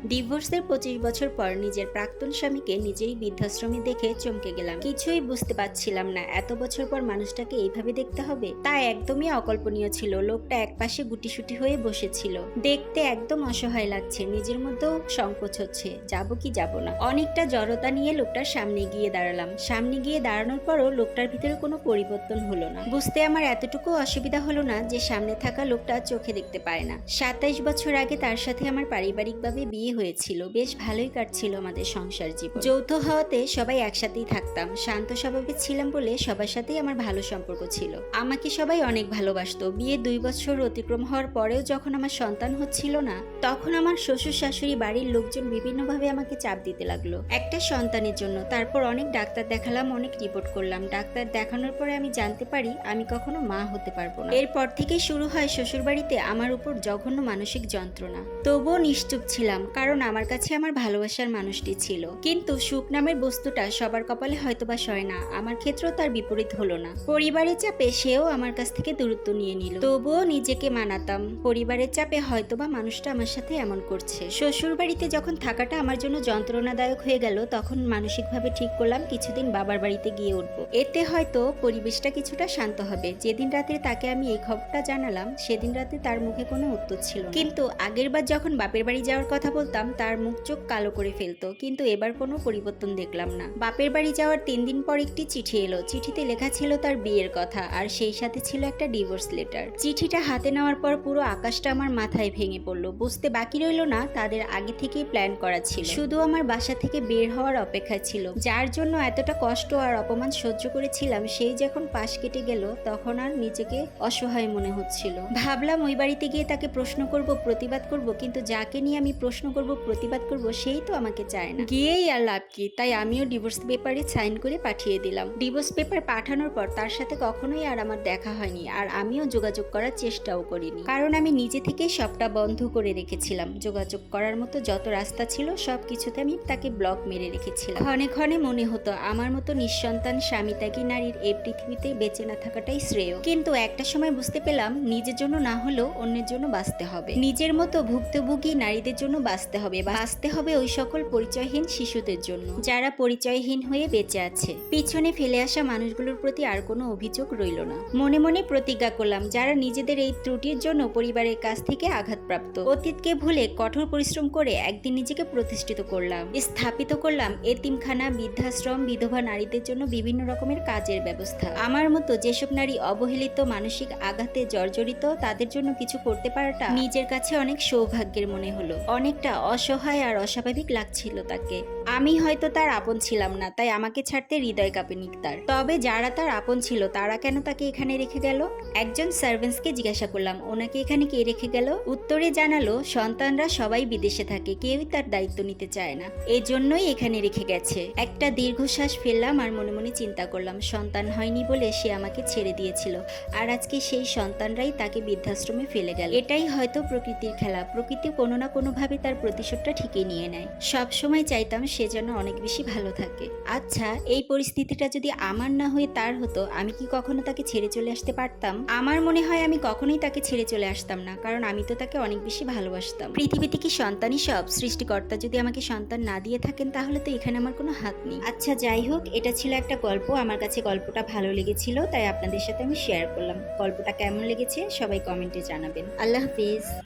ডিভোর্সের 25 বছর পর নিজের প্রাক্তন স্বামীকে নিজেই বৃদ্ধাশ্রমে দেখে চমকে গেলাম। কিছুই বুঝতে পারছিলাম না, এত বছর পর মানুষটাকে এইভাবে দেখতে হবে। তা একদমই অকল্পনীয় ছিল। লোকটা একপাশে গুটিসুটি হয়ে বসেছিল, দেখতে একদম অসহায় লাগছে। নিজের মধ্যেও সংকোচ হচ্ছে, যাবো কি যাব না। অনেকটা জড়তা নিয়ে লোকটার সামনে গিয়ে দাঁড়ালাম। সামনে গিয়ে দাঁড়ানোর পরও লোকটার ভিতরে কোনো পরিবর্তন হলো না। বুঝতে আমার এতটুকু অসুবিধা হলো না যে সামনে থাকা লোকটা চোখে দেখতে পায় না। 27 বছর আগে তার সাথে আমার পারিবারিকভাবে বিয়ে হয়েছিল। বেশ ভালোই কাটছিল আমাদের সংসার জীবন। যৌথ হওয়াতে সবাই একসাথেই থাকতাম। শান্ত স্বভাবের ছিলাম বলে সবার সাথেই আমার ভালো সম্পর্ক ছিল। আমাকে সবাই অনেক ভালোবাসতো। বিয়ে 2 বছর অতিক্রম হওয়ার পরেও যখন আমার সন্তান হচ্ছিল না, তখন আমার শ্বশুর শাশুড়ি বাড়ির লোকজন বিভিন্নভাবে আমাকে চাপ দিতে লাগলো একটা সন্তানের জন্য। তারপর অনেক ডাক্তার দেখালাম, অনেক রিপোর্ট করলাম। ডাক্তার দেখানোর পরে আমি জানতে পারি আমি কখনো মা হতে পারবো না। এরপর থেকেই শুরু হয় শ্বশুর বাড়িতে আমার উপর জঘন্য মানসিক যন্ত্রণা। তবুও নিশ্চুপ ছিলাম, কারণ আমার কাছে আমার ভালোবাসার মানুষটি ছিল। কিন্তু সুখ নামের বস্তুটা সবার কপালে হয়তোবা সয় না। আমার ক্ষেত্রেও তার বিপরীত হলো না। পরিবারের চাপে সেও আমার কাছ থেকে দূরত্ব নিয়ে নিল। তবুও নিজেকে মানাতাম, পরিবারের চাপে হয়তোবা মানুষটা আমার সাথে এমন করছে। শ্বশুর বাড়িতে যখন থাকাটা আমার জন্য যন্ত্রণাদায়ক হয়ে গেল, তখন মানসিকভাবে ঠিক করলাম কিছুদিন বাবার বাড়িতে গিয়ে উঠবো। এতে হয়তো পরিবেশটা কিছুটা শান্ত হবে। যেদিন রাতে তাকে আমি এই খবরটা জানালাম, সেদিন রাতে তার মুখে কোনো উত্তর ছিল না। কিন্তু আগেরবার যখন বাপের বাড়ি যাওয়ার কথা বলতাম, তার মুখ চোখ কালো করে ফেলতো। কিন্তু এবার কোনো পরিবর্তন দেখলাম না। বাপের বাড়ি যাওয়ার 3 দিন পর একটি চিঠি এলো। চিঠিতে লেখা ছিল তার বিয়ের কথা, আর সেই সাথে ছিল একটা ডিভোর্স লেটার। চিঠিটা হাতে নেওয়ার পর পুরো আকাশটা আমার মাথায় ভেঙে পড়লো। বুঝতে বাকি রইল না তাদের আগে থেকেই প্ল্যান করা ছিল। শুধু আমার বাসা থেকে বের হওয়ার অপেক্ষা ছিল। যার জন্য এতটা কষ্ট আর অপমান সহ্য করেছিলাম, সেই যখন পাশ কেটে গেল, তখন আর নিজেকে অসহায় মনে হচ্ছিল। ভাবলাম ওই বাড়িতে গিয়ে তাকে প্রশ্ন করব, প্রতিবাদ করব, কিন্তু যাকে নিয়ে আমি প্রশ্ন করব, প্রতিবাদ করব, সেই তো আমাকে চায় না। গিয়েই আর লাভ কি? তাই আমিও ডিভোর্স পেপারে সাইন করে পাঠিয়ে দিলাম। ডিভোর্স পেপার পাঠানোর পর তার সাথে কখনোই আর আমার দেখা হয়নি, আর আমিও যোগাযোগ করার চেষ্টাও করিনি। কারণ আমি নিজে থেকেই সবটা বন্ধ করে রেখেছিলাম। যোগাযোগ করার মতো যত রাস্তা ছিল সব কিছুতে আমি তাকে ব্লক মেরে রেখেছিলাম। ক্ষণে ক্ষণে মনে হতো আমার মতো নিঃসন্তান স্বামী ত্যাগী নারীর এই পৃথিবীতে বেঁচে না থাকাটাই শ্রেয়। কিন্তু একটা সময় বুঝতে পেলাম নিজের জন্য না হলেও অন্যের জন্য বাঁচতে হবে। নিজের মতো ভুক্তভোগী নারীদের জন্য বাঁচতে হবে। বাঁচতে হবে ওই সকল পরিচয়হীন শিশুদের জন্য যারা পরিচয়হীন হয়ে বেঁচে আছে। পিছনে ফেলে আসা মানুষগুলোর প্রতি আর কোনো অভিযোগ রইল না। মনে মনে প্রতিজ্ঞা করলাম, যারা নিজেদের এই ত্রুটির জন্য পরিবারের কাছ থেকে আঘাতপ্রাপ্ত, অতীতকে ভুলে কঠোর পরিশ্রম করে একদিন নিজেকে প্রতিষ্ঠিত করলাম, স্থাপিত করলাম এতিমখানা, বৃদ্ধাশ্রম, বিধবা নারীদের জন্য বিভিন্ন রকমের কাজের ব্যবস্থা। আমার মতো যেসব নারী অবহেলিত, মানসিক আঘাতে জর্জরিত, তাদের জন্য কিছু করতে পারাটা নিজের কাছে অনেক সৌভাগ্যের মনে হলো। অনেকটা অসহায় আর অস্বাভাবিক লাগছিল তাকে। আমি হয়তো তার আপন ছিলাম না, তাই আমাকে ছাড়তে হৃদয় কাঁপেনি তার। তবে যারা তার আপন ছিল তারা কেন তাকে এখানে রেখে গেল? একজন সার্ভেন্টসকে জিজ্ঞাসা করলাম, ওনাকে এখানে কে রেখে গেল? উত্তরে জানালো, সন্তানরা সবাই বিদেশে থাকে, কেউই তার দায়িত্ব নিতে চায় না, এজন্যই এখানে রেখে গেছে। একটা দীর্ঘশ্বাস ফেললাম আর মনে মনে চিন্তা করলাম, সন্তান হয়নি বলে সে আমাকে ছেড়ে দিয়েছিল, আর আজকে সেই সন্তানরাই তাকে বৃদ্ধাশ্রমে ফেলে গেল। এটাই হয়তো প্রকৃতির খেলা। প্রকৃতি কোনো না কোনোভাবে তার প্রতিশোধটা ঠিকই নিয়ে নেয়। সবসময় চাইতাম সে যেন অনেক বেশি ভালো থাকে। আচ্ছা, এই পরিস্থিতিটা যদি আমার না হয়ে তার হতো, আমি কি কখনো তাকে ছেড়ে চলে আসতে পারতাম? আমার মনে হয় আমি কখনোই তাকে ছেড়ে চলে আসতাম না, কারণ আমি তো তাকে অনেক বেশি ভালোবাসতাম। পৃথিবীতে কি সন্তানই সব? সৃষ্টিকর্তা যদি আমাকে সন্তান না দিয়ে থাকেন, তাহলে তো এখানে আমার কোনো হাত নেই। আচ্ছা, যাই হোক, এটা ছিল একটা গল্প। আমার কাছে গল্পটা ভালো লেগেছিল, তাই আপনাদের সাথে আমি শেয়ার করলাম। গল্পটা কেমন লেগেছে সবাই কমেন্টে জানাবেন। আল্লাহ হাফিজ।